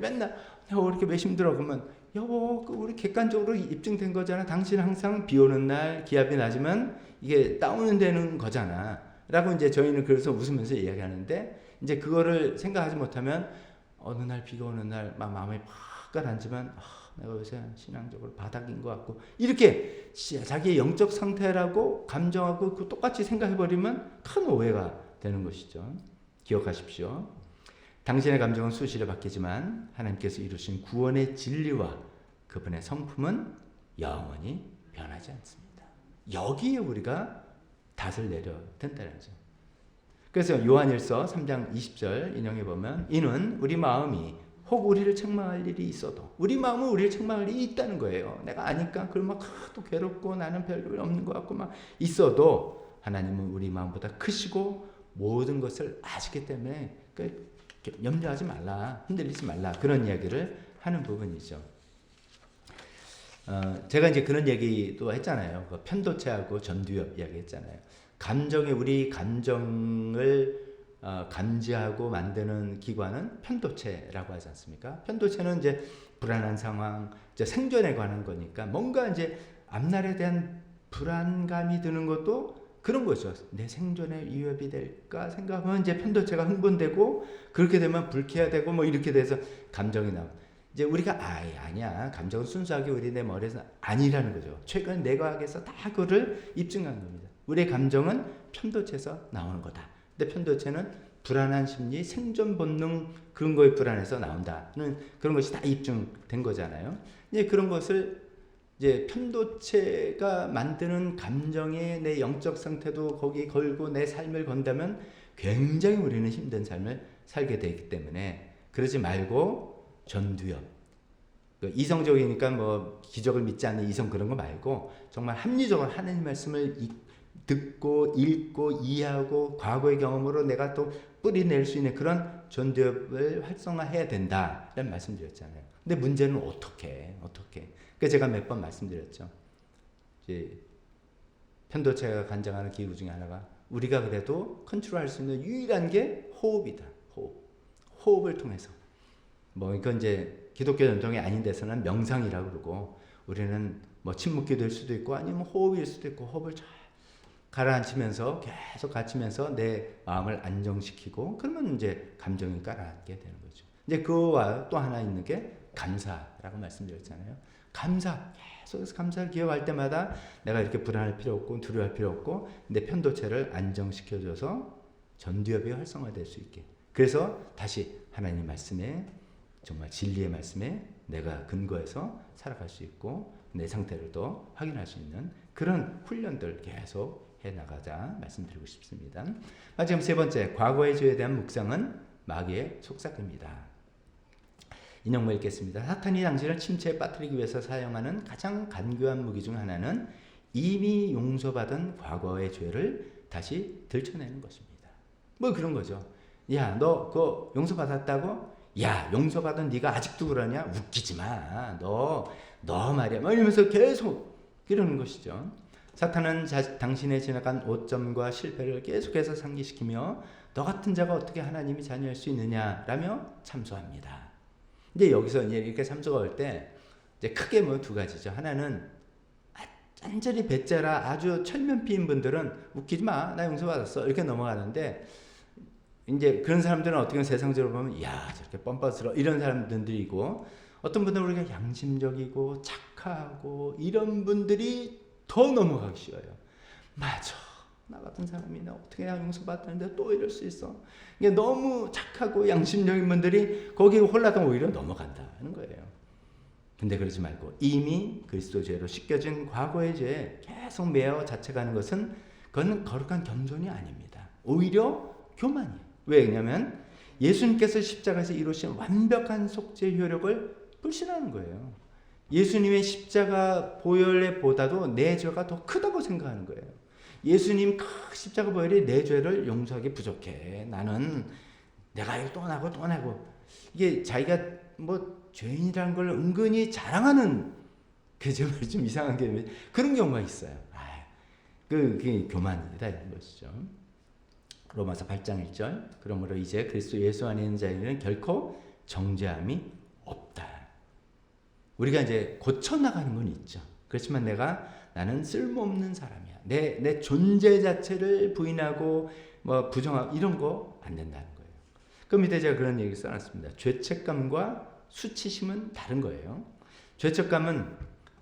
맨날 왜 이렇게 힘들어 그러면 여보 우리 객관적으로 입증된 거잖아. 당신 항상 비 오는 날 기압이 낮으면 이게 다운되는 거잖아 라고 이제 저희는 그래서 웃으면서 이야기하는데 이제 그거를 생각하지 못하면 어느 날 비가 오는 날 막 마음이 팍 가라앉으면 내가 요새 신앙적으로 바닥인 것 같고 이렇게 자기의 영적 상태라고 감정하고 그 똑같이 생각해버리면 큰 오해가 되는 것이죠. 기억하십시오. 당신의 감정은 수시로 바뀌지만 하나님께서 이루신 구원의 진리와 그분의 성품은 영원히 변하지 않습니다. 여기에 우리가 닷을 내려야 된다는 거죠. 그래서 요한일서 3장 20절 인용해 보면 이는 우리 마음이 혹 우리를 책망할 일이 있어도 우리 마음은 우리를 책망할 일이 있다는 거예요. 내가 아니까 그걸 막 또 괴롭고 나는 별일 없는 것 같고 막 있어도 하나님은 우리 마음보다 크시고 모든 것을 아시기 때문에 염려하지 말라, 흔들리지 말라 그런 이야기를 하는 부분이죠. 제가 이제 그런 얘기도 했잖아요. 편도체하고 전두엽 이야기했잖아요. 우리 감정을 감지하고 만드는 기관은 편도체라고 하지 않습니까? 편도체는 이제 불안한 상황, 이제 생존에 관한 거니까 뭔가 이제 앞날에 대한 불안감이 드는 것도 그런 거죠. 내 생존에 위협이 될까 생각하면 이제 편도체가 흥분되고 그렇게 되면 불쾌하되고 뭐 이렇게 돼서 감정이 나오고 이제 우리가 아니야. 감정은 순수하게 우리 내 머리에서 아니라는 거죠. 최근 내과학에서 다 그거를 입증한 겁니다. 우리의 감정은 편도체에서 나오는 거다. 근데 편도체는 불안한 심리, 생존 본능 그런 거에 불안해서 나온다는 그런 것이 다 입증된 거잖아요. 이제 그런 것을 이제 편도체가 만드는 감정에 내 영적 상태도 거기 걸고 내 삶을 건다면 굉장히 우리는 힘든 삶을 살게 되기 때문에 그러지 말고 전두엽 이성적이니까 뭐 기적을 믿지 않는 이성 그런 거 말고 정말 합리적으로 하나님 말씀을 듣고 읽고 이해하고 과거의 경험으로 내가 또 뿌리낼 수 있는 그런 전두엽을 활성화해야 된다라는 말씀드렸잖아요. 근데 문제는 어떻게 그러니까 제가 몇 번 말씀드렸죠. 이제 편도체가 관장하는 기구 중에 하나가 우리가 그래도 컨트롤할 수 있는 유일한 게 호흡이다. 호흡을 통해서 뭐 이건 이제 기독교 전통이 아닌 데서는 명상이라고 그러고 우리는 뭐 침묵기도일 수도 있고 아니면 호흡일 수도 있고 호흡을 잘 가라앉히면서 계속 갇히면서 내 마음을 안정시키고 그러면 이제 감정이 가라앉게 되는 거죠. 이제 그거와 또 하나 있는 게 감사라고 말씀드렸잖아요. 계속해서 감사를 기억할 때마다 내가 이렇게 불안할 필요 없고 두려워할 필요 없고 내 편도체를 안정시켜줘서 전두엽이 활성화될 수 있게. 그래서 다시 하나님 말씀에 정말 진리의 말씀에 내가 근거해서 살아갈 수 있고 내 상태를 더 확인할 수 있는 그런 훈련들 계속 해나가자 말씀드리고 싶습니다. 지금 세 번째, 과거의 죄에 대한 묵상은 마귀의 속삭입니다. 인용문 읽겠습니다. 사탄이 당신을 침체에 빠뜨리기 위해서 사용하는 가장 간교한 무기 중 하나는 이미 용서받은 과거의 죄를 다시 들춰내는 것입니다. 뭐 그런 거죠. 야, 너 그거 용서받았다고? 야, 용서받은 네가 아직도 그러냐? 웃기지 마. 너 말이야. 막 이러면서 계속 이러는 것이죠. 사탄은 당신의 지나간 오점과 실패를 계속해서 상기시키며 너 같은 자가 어떻게 하나님이 자녀일 수 있느냐라며 참소합니다. 근데 여기서 이제 이렇게 참소가 올 때 이제 크게 뭐 두 가지죠. 하나는 완전히 배째라 아주 철면피인 분들은 웃기지 마, 나 용서받았어 이렇게 넘어가는데, 이제 그런 사람들은 어떻게 세상적으로 보면 야 저렇게 뻔뻔스러워 이런 사람들이고, 어떤 분들은 우리가 양심적이고 착하고 이런 분들이 더 넘어가기 쉬워요. 맞아, 나 같은 사람이 나 어떻게 용서받았는데 또 이럴 수 있어. 이게 너무 착하고 양심적인 분들이 거기 홀라당 오히려 넘어간다는 거예요. 근데 그러지 말고 이미 그리스도 죄로 씻겨진 과거의 죄에 계속 매어 자책하는 것은 그건 거룩한 겸손이 아닙니다. 오히려 교만이에요. 왜냐하면 예수님께서 십자가에서 이루신 완벽한 속죄 효력을 불신하는 거예요. 예수님의 십자가 보혈보다도 내 죄가 더 크다고 생각하는 거예요. 예수님 십자가 보혈이 내 죄를 용서하기 부족해. 나는 내가 이거 또 나고 이게 자기가 뭐 죄인이라는 걸 은근히 자랑하는 그 정말 좀 이상한 게 그런 경우가 있어요. 그게 교만이다 이런 것이죠. 로마서 8장 1절 그러므로 이제 그리스도 예수 안에 있는 자에게는 결코 정죄함이 없다. 우리가 이제 고쳐나가는 건 있죠. 그렇지만 나는 쓸모없는 사람이야. 내 존재 자체를 부인하고 뭐 부정하고 이런 거 안 된다는 거예요. 그 밑에 제가 그런 얘기를 써놨습니다. 죄책감과 수치심은 다른 거예요. 죄책감은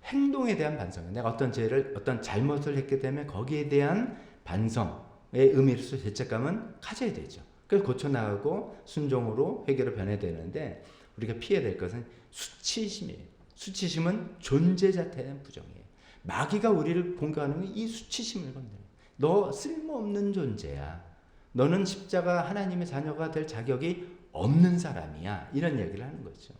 행동에 대한 반성이에요. 내가 어떤 잘못을 했기 때문에 거기에 대한 반성의 의미로서 죄책감은 가져야 되죠. 그래서 고쳐나가고 순종으로 회개로 변해야 되는데, 우리가 피해야 될 것은 수치심이에요. 수치심은 존재 자체에 대한 부정이에요. 마귀가 우리를 공격하는 건 이 수치심을 건드려요. 너 쓸모없는 존재야. 너는 십자가 하나님의 자녀가 될 자격이 없는 사람이야. 이런 얘기를 하는 거죠.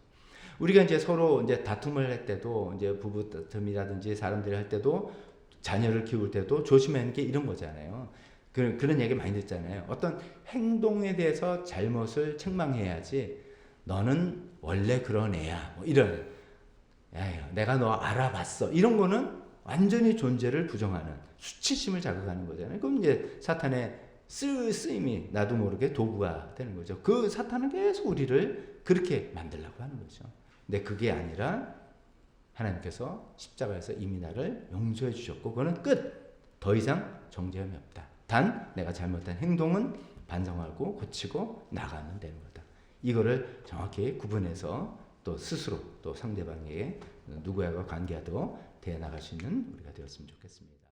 우리가 이제 서로 이제 다툼을 할 때도, 이제 부부 다툼이라든지 사람들이 할 때도, 자녀를 키울 때도 조심해야 하는 게 이런 거잖아요. 그런 얘기 많이 듣잖아요. 어떤 행동에 대해서 잘못을 책망해야지, 너는 원래 그런 애야. 뭐 이런. 야, 내가 너 알아봤어. 이런 거는 완전히 존재를 부정하는 수치심을 자극하는 거잖아요. 그럼 이제 사탄의 쓰임이 나도 모르게 도구가 되는 거죠. 그 사탄은 계속 우리를 그렇게 만들려고 하는 거죠. 근데 그게 아니라 하나님께서 십자가에서 이미 나를 용서해 주셨고, 그거는 끝. 더 이상 정죄함이 없다. 단 내가 잘못한 행동은 반성하고 고치고 나가면 되는 거다. 이거를 정확히 구분해서 또 스스로 또 상대방에게 누구와가 관계하도 대해 나갈 수 있는 우리가 되었으면 좋겠습니다.